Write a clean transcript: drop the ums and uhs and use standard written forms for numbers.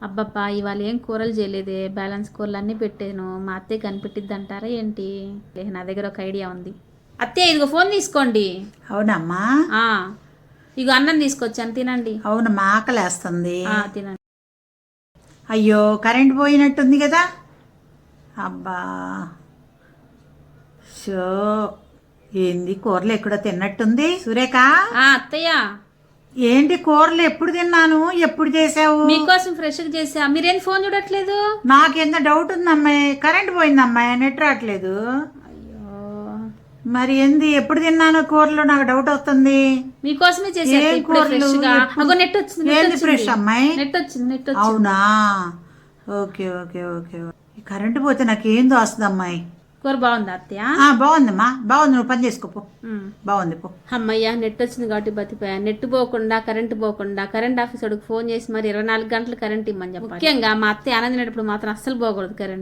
అబ్బబ్బా ఇవాళ ఏం కూరలు చేయలేదే, బ్యాలెన్స్ కూరలు అన్నీ పెట్టాను. మా అత్తయ్య కనిపెట్టిద్ది అంటారా ఏంటి? నా దగ్గర ఒక ఐడియా ఉంది. అత్తయ్య ఇదిగో ఫోన్ తీసుకోండి. అవునమ్మా. ఇగో అన్నం తీసుకొచ్చాను, తినండి. అవునమ్మా, ఆకలేస్తుంది. తినండి. అయ్యో కరెంట్ పోయినట్టుంది కదా. అబ్బా షో, ఏంది కూరలు ఎక్కడో తిన్నట్టుంది. సురేఖ, అత్తయ్య ఏంటి కూరలు ఎప్పుడు తిన్నాను, ఎప్పుడు చేసావు? మీకోసం ఫ్రెష్గా చేసా. మీరేం ఫోన్ చూడట్లేదు? నాకెంత డౌట్ ఉందమ్మాయి, కరెంట్ పోయిందమ్మాయి, నెట్ రావట్లేదు. అయ్యో మరి ఏంది ఎప్పుడు తిన్నాను కూరలు, నాకు డౌట్ వస్తుంది. మీకోసమే చేసా. ఏం కూరలు? నెట్ వచ్చింది. ఏంది ఫ్రెష్ అమ్మాయి? నెట్ వచ్చింది. అవునా, ఓకే ఓకే ఓకే. కరెంట్ పోతే నాకేం దోస్తుంది అమ్మాయి. కూర బాగుందా అత్తయ్య? బాగుందమ్మా, బాగుంది. నువ్వు పని చేసుకోపో. బాగుంది పో. అమ్మయ్య, నెట్ వచ్చింది కాబట్టి బతిపోయా. నెట్ పోకుండా కరెంట్ ఆఫీస్ వాడికి ఫోన్ చేసి మరి 24 గంటలు కరెంట్ ఇమ్మని చెప్పాలి. ముఖ్యంగా మా అత్తయ్య ఆనందినప్పుడు మాత్రం అస్సలు పోకూడదు కరెంట్.